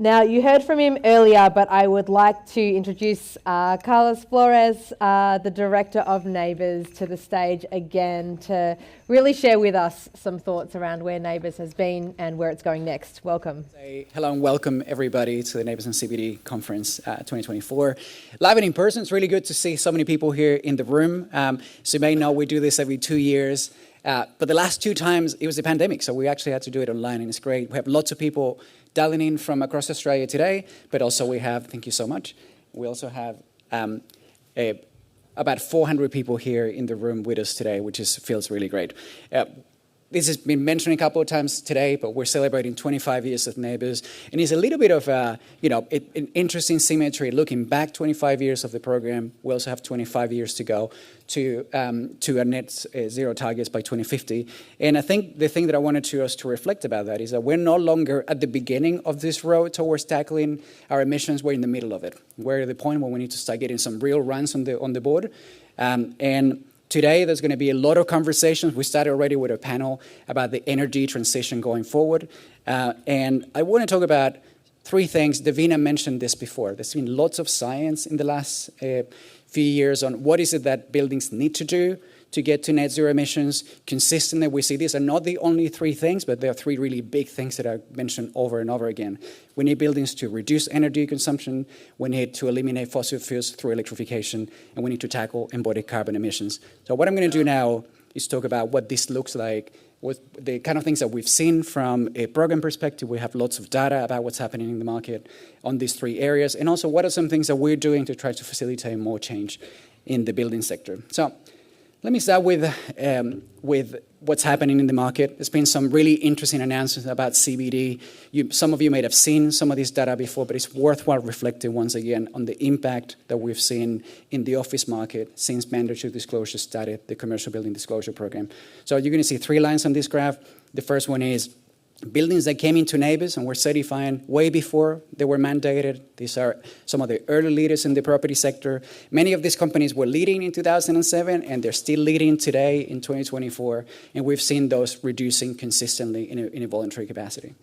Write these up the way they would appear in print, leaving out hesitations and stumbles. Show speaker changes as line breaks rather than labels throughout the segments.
Now, you heard from him earlier, but I would like to introduce Carlos Flores, the Director of NABERS, to the stage again to really share with us some thoughts around where NABERS has been and where it's going next. Welcome.
Hello and welcome everybody to the NABERS and CBD Conference 2024. Live and in person, it's really good to see so many people here in the room. So you may know we do this every 2 years. But the last 2 times, it was the pandemic, so we actually had to do it online, and it's great. We have lots of people dialing in from across Australia today, but also we have, thank you so much, we also have about 400 people here in the room with us today, which feels really great. This has been mentioned a couple of times today, but we're celebrating 25 years of NABERS, and it's a little bit of an interesting symmetry. Looking back 25 years of the program, we also have 25 years to go to our net zero targets by 2050. And I think the thing that I wanted us to reflect about that is that we're no longer at the beginning of this road towards tackling our emissions. We're in the middle of it. We're at the point where we need to start getting some real runs on the board. And today, there's going to be a lot of conversations. We started already with a panel about the energy transition going forward. And I want to talk about 3 things. Davina mentioned this before. There's been lots of science in the last few years on what is it that buildings need to do to get to net zero emissions. Consistently, we see these are not the only 3 things, but there are 3 really big things that I mentioned over and over again. We need buildings to reduce energy consumption, we need to eliminate fossil fuels through electrification, and we need to tackle embodied carbon emissions. So what I'm going to do now is talk about what this looks like, what the kind of things that we've seen from a program perspective. We have lots of data about what's happening in the market on these 3 areas, and also what are some things that we're doing to try to facilitate more change in the building sector. So let me start with what's happening in the market. There's been some really interesting announcements about CBD. Some of you may have seen some of this data before, but it's worthwhile reflecting once again on the impact that we've seen in the office market since mandatory disclosure started, the Commercial Building Disclosure Program. So you're going to see 3 lines on this graph. The first one is buildings that came into NABERS and were certifying way before they were mandated. These are some of the early leaders in the property sector. Many of these companies were leading in 2007, and they're still leading today in 2024. And we've seen those reducing consistently in a voluntary capacity.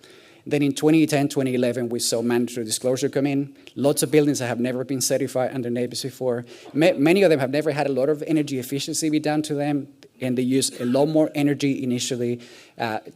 Then in 2010, 2011, we saw mandatory disclosure come in. Lots of buildings that have never been certified under NABERS before. Many of them have never had a lot of energy efficiency be done to them, and they use a lot more energy initially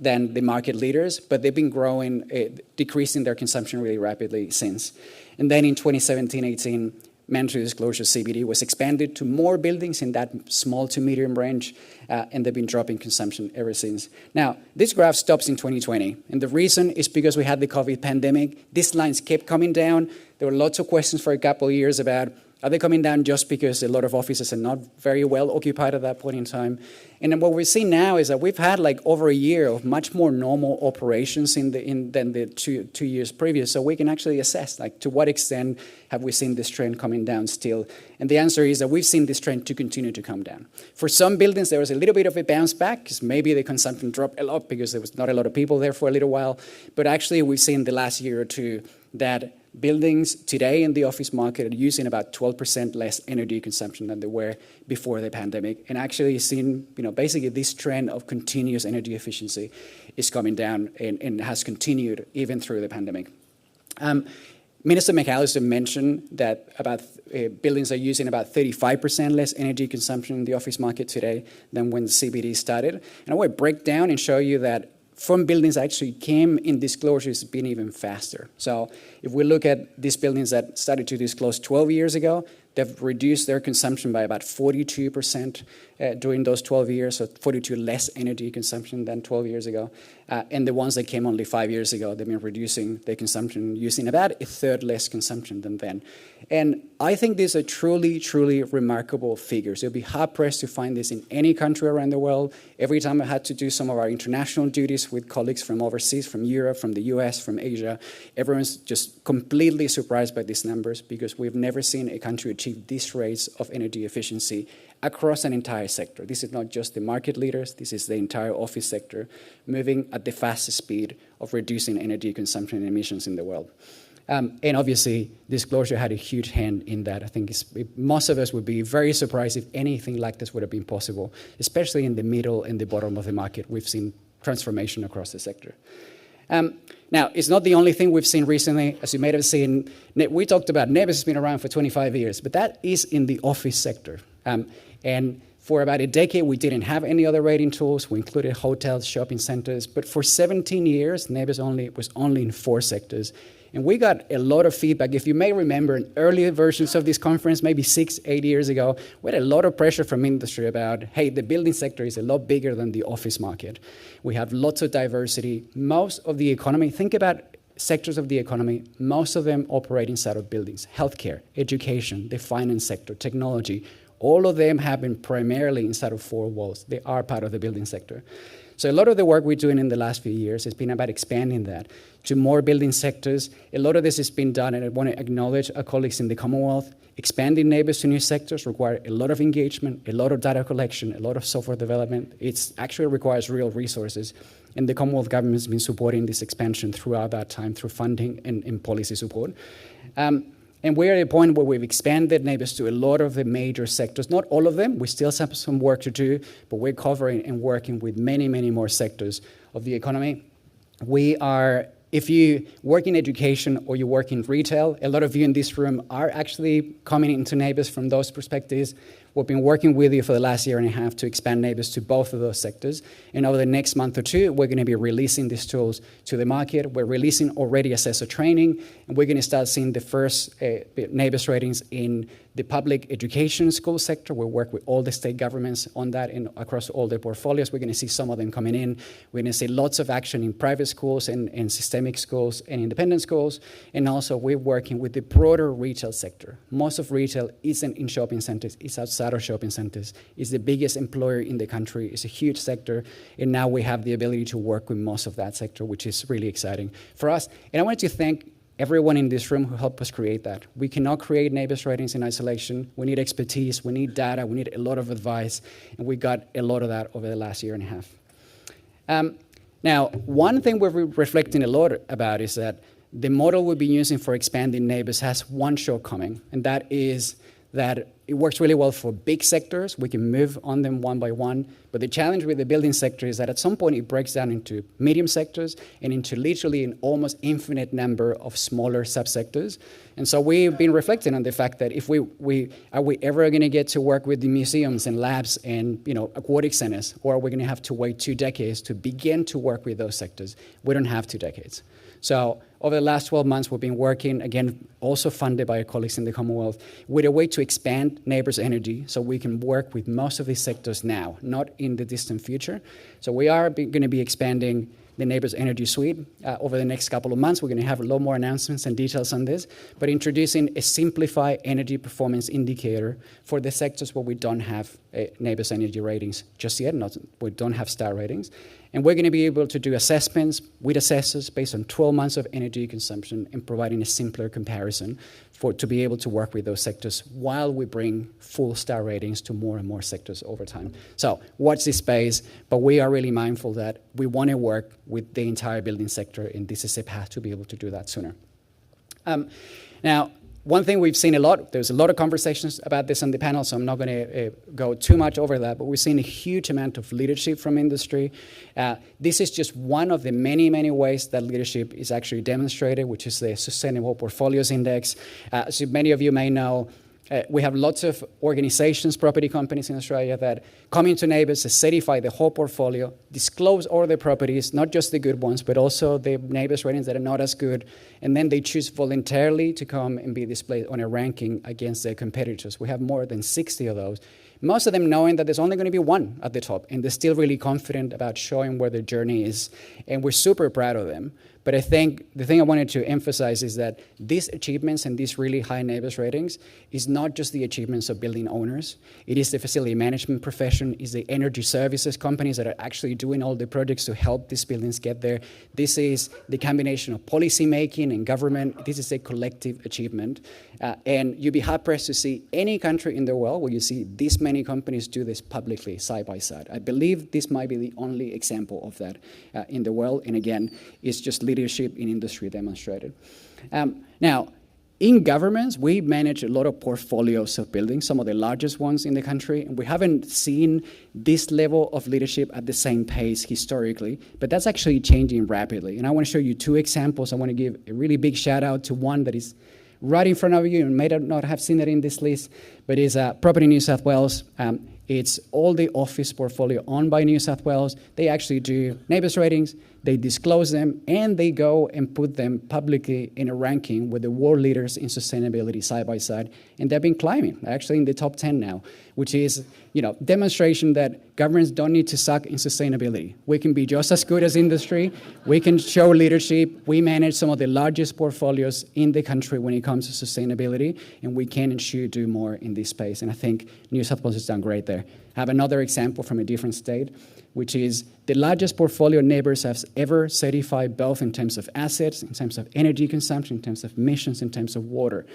than the market leaders, but they've been growing, decreasing their consumption really rapidly since. And then in 2017-18, mandatory disclosure CBD was expanded to more buildings in that small to medium range, and they've been dropping consumption ever since. Now, this graph stops in 2020, and the reason is because we had the COVID pandemic. These lines kept coming down. There were lots of questions for a couple of years about, are they coming down just because a lot of offices are not very well occupied at that point in time? And then what we're seeing now is that we've had like over a year of much more normal operations than the two years previous. So we can actually assess like to what extent have we seen this trend coming down still? And the answer is that we've seen this trend to continue to come down. For some buildings, there was a little bit of a bounce back because maybe the consumption dropped a lot because there was not a lot of people there for a little while. But actually, we've seen the last year or two that buildings today in the office market are using about 12% less energy consumption than they were before the pandemic. And actually seen, basically this trend of continuous energy efficiency is coming down and has continued even through the pandemic. Minister McAllister mentioned that about buildings are using about 35% less energy consumption in the office market today than when the CBD started. And I want to break down and show you that from buildings that actually came in disclosures been even faster. So if we look at these buildings that started to disclose 12 years ago, they've reduced their consumption by about 42% during those 12 years, so 42 less energy consumption than 12 years ago. And the ones that came only 5 years ago, they've been reducing their consumption, using about a third less consumption than then. And I think these are truly, truly remarkable figures. You'll be hard-pressed to find this in any country around the world. Every time I had to do some of our international duties with colleagues from overseas, from Europe, from the US, from Asia, everyone's just completely surprised by these numbers because we've never seen a country achieve these rates of energy efficiency across an entire sector. This is not just the market leaders, this is the entire office sector moving at the fastest speed of reducing energy consumption and emissions in the world. And obviously, disclosure had a huge hand in that. I think most of us would be very surprised if anything like this would have been possible, especially in the middle and the bottom of the market. We've seen transformation across the sector. Now, it's not the only thing we've seen recently. As you may have seen, we talked about NABERS has been around for 25 years, but that is in the office sector. And for about a decade, we didn't have any other rating tools. We included hotels, shopping centers, but for 17 years, NABERS was only in 4 sectors. And we got a lot of feedback. If you may remember, in earlier versions of this conference, maybe 6-8 years ago, we had a lot of pressure from industry about, hey, the building sector is a lot bigger than the office market. We have lots of diversity. Most of the economy, think about sectors of the economy, most of them operate inside of buildings. Healthcare, education, the finance sector, technology, all of them have been primarily inside of 4 walls. They are part of the building sector. So a lot of the work we're doing in the last few years has been about expanding that to more building sectors. A lot of this has been done, and I want to acknowledge our colleagues in the Commonwealth. Expanding NABERS to new sectors require a lot of engagement, a lot of data collection, a lot of software development. It actually requires real resources. And the Commonwealth government has been supporting this expansion throughout that time through funding and policy support. And we're at a point where we've expanded NABERS to a lot of the major sectors. Not all of them. We still have some work to do, but we're covering and working with many, many more sectors of the economy. If you work in education or you work in retail, a lot of you in this room are actually coming into NABERS from those perspectives. We've been working with you for the last year and a half to expand NABERS to both of those sectors. And over the next month or two, we're going to be releasing these tools to the market. We're releasing already assessor training, and we're going to start seeing the first NABERS ratings in the public education school sector. We work with all the state governments on that and across all their portfolios. We're going to see some of them coming in. We're going to see lots of action in private schools and systemic schools and independent schools. And also we're working with the broader retail sector. Most of retail isn't in shopping centers, it's outside of shopping centers. It's the biggest employer in the country. It's a huge sector. And now we have the ability to work with most of that sector, which is really exciting for us. And I wanted to thank everyone in this room who helped us create that. We cannot create NABERS ratings in isolation. We need expertise, we need data, we need a lot of advice, and we got a lot of that over the last year and a half. Now, one thing we're reflecting a lot about is that the model we've been using for expanding NABERS has one shortcoming, and that is that it works really well for big sectors. We can move on them one by one. But the challenge with the building sector is that at some point it breaks down into medium sectors and into literally an almost infinite number of smaller subsectors. And so we've been reflecting on the fact that if are we ever going to get to work with the museums and labs and aquatic centers, or are we going to have to wait 2 decades to begin to work with those sectors? We don't have 2 decades. So over the last 12 months, we've been working, again, also funded by our colleagues in the Commonwealth, with a way to expand NABERS energy so we can work with most of these sectors now, not in the distant future. So we are going to be expanding the NABERS energy suite. Over the next couple of months, we're going to have a lot more announcements and details on this, but introducing a simplified energy performance indicator for the sectors where we don't have NABERS energy ratings just yet, we don't have star ratings. And we're going to be able to do assessments with assessors based on 12 months of energy consumption and providing a simpler comparison to be able to work with those sectors while we bring full star ratings to more and more sectors over time. So watch this space, but we are really mindful that we want to work with the entire building sector, and this is a path to be able to do that sooner. Now, one thing we've seen a lot, there's a lot of conversations about this on the panel, so I'm not going to go too much over that, but we've seen a huge amount of leadership from industry. This is just one of the many, many ways that leadership is actually demonstrated, which is the Sustainable Portfolios Index. As many of you may know, we have lots of organizations, property companies in Australia that come into NABERS to certify the whole portfolio, disclose all their properties, not just the good ones, but also the NABERS ratings that are not as good, and then they choose voluntarily to come and be displayed on a ranking against their competitors. We have more than 60 of those. Most of them knowing that there's only going to be one at the top, and they're still really confident about showing where their journey is, and we're super proud of them. But I think the thing I wanted to emphasize is that these achievements and these really high NABERS ratings is not just the achievements of building owners. It is the facility management profession, is the energy services companies that are actually doing all the projects to help these buildings get there. This is the combination of policy making and government. This is a collective achievement. And you'd be hard-pressed to see any country in the world where you see this many companies do this publicly, side by side. I believe this might be the only example of that in the world. And again, it's just leadership in industry demonstrated. Now, In governments, we manage a lot of portfolios of buildings, some of the largest ones in the country, and we haven't seen this level of leadership at the same pace historically, but that's actually changing rapidly. And I want to show you two examples. I want to give a really big shout out to one that is right in front of you and may not have seen it in this list, but is Property New South Wales. It's all the office portfolio owned by New South Wales. They actually do NABERS ratings, they disclose them, and they go and put them publicly in a ranking with the world leaders in sustainability side by side. And they've been climbing, actually in the top 10 now, which is, demonstration that governments don't need to suck in sustainability. We can be just as good as industry. We can show leadership. We manage some of the largest portfolios in the country when it comes to sustainability, and we can and should do more in this space. And I think New South Wales has done great there. I have another example from a different state, which is the largest portfolio NABERS has ever certified, both in terms of assets, in terms of energy consumption, in terms of emissions, in terms of water.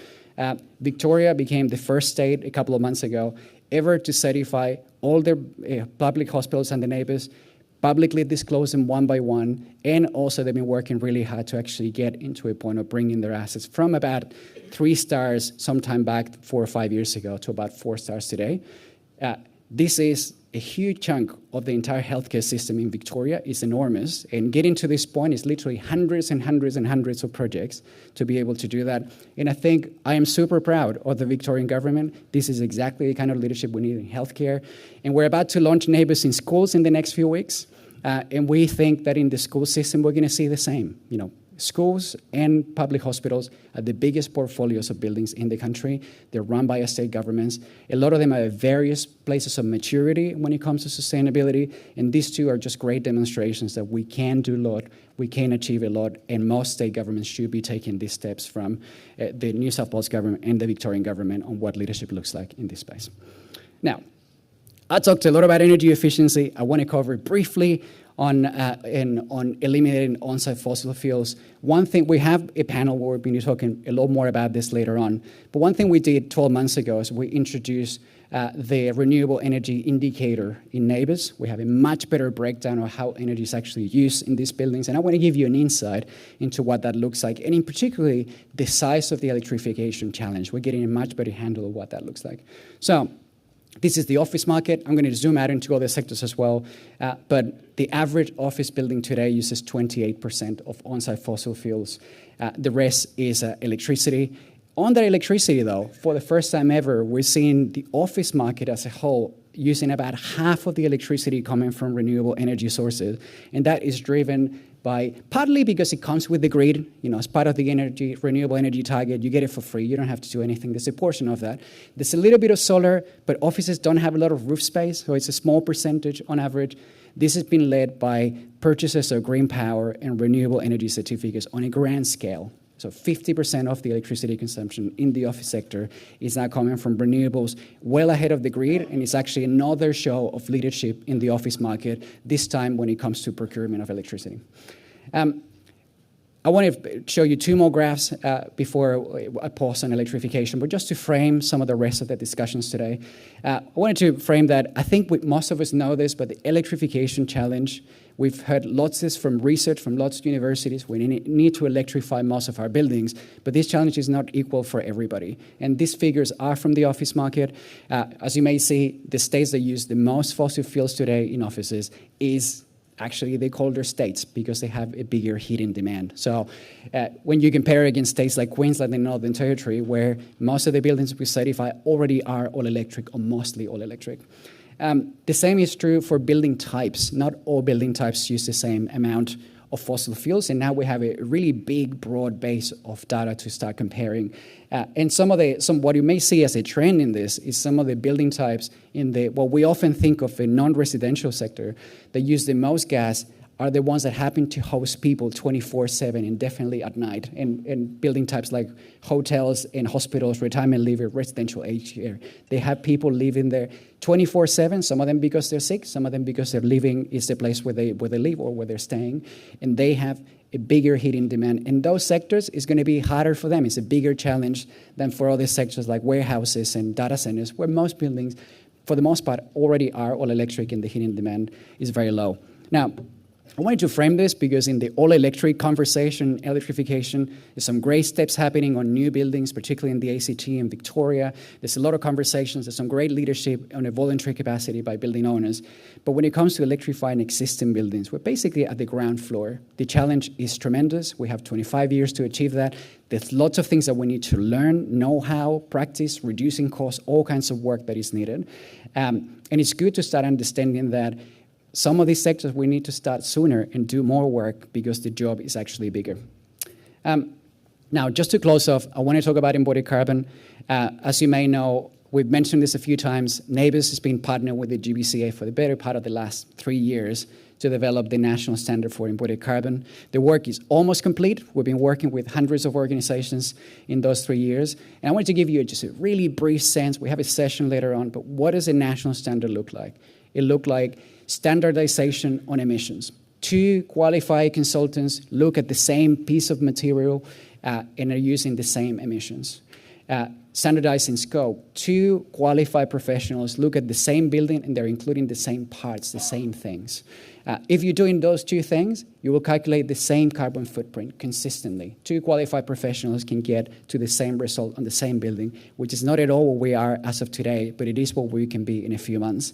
Victoria became the first state a couple of months ago ever to certify all their public hospitals and the NABERS, publicly disclose them one by one, and also they've been working really hard to actually get into a point of bringing their assets from about 3 stars sometime back 4 or 5 years ago to about 4 stars today. This is a huge chunk of the entire healthcare system in Victoria. It's enormous, and getting to this point is literally hundreds and hundreds and hundreds of projects to be able to do that. And I think I am super proud of the Victorian government. This is exactly the kind of leadership we need in healthcare. And we're about to launch NABERS in schools in the next few weeks. And we think that in the school system, we're going to see the same. Schools and public hospitals are the biggest portfolios of buildings in the country. They're run by state governments. A lot of them are at various places of maturity when it comes to sustainability, and these two are just great demonstrations that we can do a lot, we can achieve a lot, and most state governments should be taking these steps from the New South Wales government and the Victorian government on what leadership looks like in this space. Now, I talked a lot about energy efficiency. I want to cover briefly on eliminating on-site fossil fuels. One thing, we have a panel where we're going to be talking a lot more about this later on, but one thing we did 12 months ago is we introduced the renewable energy indicator in NABERS. We have a much better breakdown of how energy is actually used in these buildings, and I want to give you an insight into what that looks like, and in particularly the size of the electrification challenge. We're getting a much better handle of what that looks like. So, this is the office market. I'm going to zoom out into other sectors as well. But the average office building today uses 28% of on-site fossil fuels. The rest is electricity. On that electricity, though, for the first time ever, we're seeing the office market as a whole using about half of the electricity coming from renewable energy sources. And that is driven by partly because it comes with the grid, as part of the renewable energy target, you get it for free, you don't have to do anything, there's a portion of that. There's a little bit of solar, but offices don't have a lot of roof space, so it's a small percentage on average. This has been led by purchases of green power and renewable energy certificates on a grand scale. So 50% of the electricity consumption in the office sector is now coming from renewables, well ahead of the grid, and it's actually another show of leadership in the office market, this time when it comes to procurement of electricity. I want to show you 2 more graphs before I pause on electrification, but just to frame some of the rest of the discussions today. I wanted to frame that I think most of us know this, but the electrification challenge, we've heard lots of this from research, from lots of universities. We need to electrify most of our buildings, but this challenge is not equal for everybody. And these figures are from the office market. As you may see, the states that use the most fossil fuels today in offices is actually, they call their states because they have a bigger heating demand. So when you compare against states like Queensland and Northern Territory, where most of the buildings we certify already are all electric or mostly all electric. The same is true for building types. Not all building types use the same amount of fossil fuels, and now we have a really big, broad base of data to start comparing. And what you may see as a trend in this is some of the building types in what we often think of a non-residential sector that use the most gas are the ones that happen to host people 24/7 and definitely at night. And building types like hotels and hospitals, retirement living, residential aged care, they have people living there 24/7, some of them because they're sick, some of them because they're living is the place where they live or where they're staying, and they have a bigger heating demand. In those sectors, it's going to be harder for them. It's a bigger challenge than for other sectors like warehouses and data centers, where most buildings, for the most part, already are all electric and the heating demand is very low. Now, I wanted to frame this because in the all-electric conversation, electrification, there's some great steps happening on new buildings, particularly in the ACT and Victoria. There's a lot of conversations. There's some great leadership on a voluntary capacity by building owners. But when it comes to electrifying existing buildings, we're basically at the ground floor. The challenge is tremendous. We have 25 years to achieve that. There's lots of things that we need to learn, know-how, practice, reducing costs, all kinds of work that is needed. And it's good to start understanding that some of these sectors we need to start sooner and do more work because the job is actually bigger. Now, just to close off, I want to talk about embodied carbon. As you may know, we've mentioned this a few times. NABERS has been partnered with the GBCA for the better part of the last 3 years to develop the national standard for embodied carbon. The work is almost complete. We've been working with hundreds of organizations in those 3 years. And I wanted to give you just a really brief sense. We have a session later on, but what does a national standard look like? It looked like standardization on emissions. 2 qualified consultants look at the same piece of material and are using the same emissions. Standardizing scope. 2 qualified professionals look at the same building and they're including the same parts, the same things. If you're doing those 2 things, you will calculate the same carbon footprint consistently. 2 qualified professionals can get to the same result on the same building, which is not at all what we are as of today, but it is what we can be in a few months.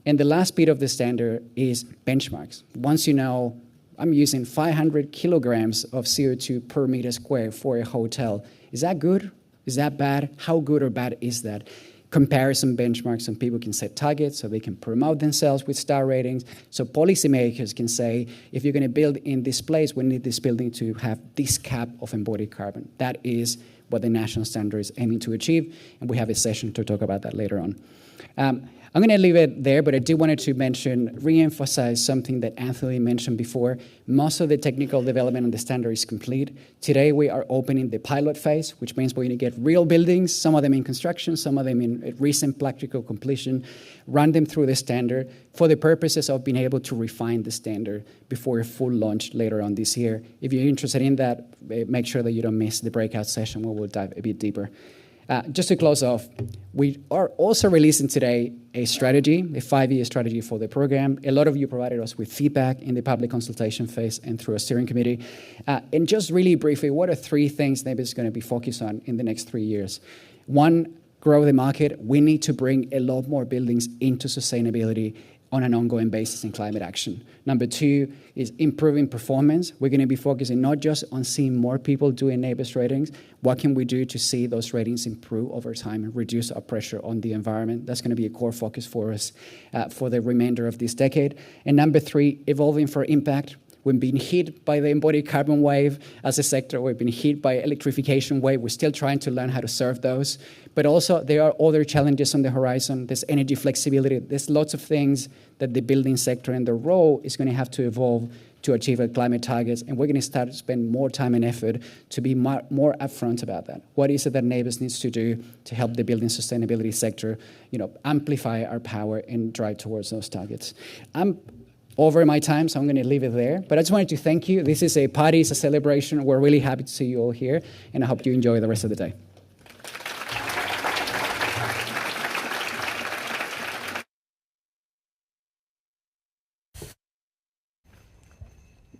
And the last bit of the standard is benchmarks. Once you know, I'm using 500 kilograms of CO2 per meter square for a hotel. Is that good? Is that bad? How good or bad is that? Comparison benchmarks, and people can set targets so they can promote themselves with star ratings. So policymakers can say, if you're going to build in this place, we need this building to have this cap of embodied carbon. That is what the national standard is aiming to achieve, and we have a session to talk about that later on. I'm going to leave it there, but I did wanted to re-emphasize something that Anthony mentioned before. Most of the technical development on the standard is complete. Today, we are opening the pilot phase, which means we're going to get real buildings, some of them in construction, some of them in recent practical completion, run them through the standard for the purposes of being able to refine the standard before a full launch later on this year. If you're interested in that, make sure that you don't miss the breakout session where we'll dive a bit deeper. Just to close off, we are also releasing today a strategy, a 5-year strategy for the program. A lot of you provided us with feedback in the public consultation phase and through a steering committee. And just really briefly, what are 3 things NABERS is going to be focused on in the next 3 years? 1, grow the market. We need to bring a lot more buildings into sustainability on an ongoing basis in climate action. Number 2 is improving performance. We're going to be focusing not just on seeing more people doing NABERS ratings. What can we do to see those ratings improve over time and reduce our pressure on the environment? That's going to be a core focus for us for the remainder of this decade. And number 3, evolving for impact. We've been hit by the embodied carbon wave as a sector. We've been hit by electrification wave. We're still trying to learn how to serve those. But also, there are other challenges on the horizon. There's energy flexibility. There's lots of things that the building sector and the role is going to have to evolve to achieve our climate targets. And we're going to start to spend more time and effort to be more upfront about that. What is it that NABERS needs to do to help the building sustainability sector, amplify our power and drive towards those targets? I'm over my time, so I'm going to leave it there. But I just wanted to thank you. This is a party, it's a celebration. We're really happy to see you all here, and I hope you enjoy the rest of the day.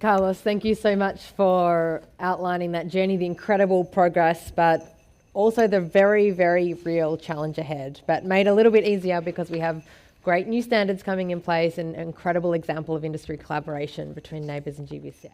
Carlos, thank you so much for outlining that journey, the incredible progress, but also the very, very real challenge ahead, but made a little bit easier because we have great new standards coming in place and an incredible example of industry collaboration between NABERS and GBCA.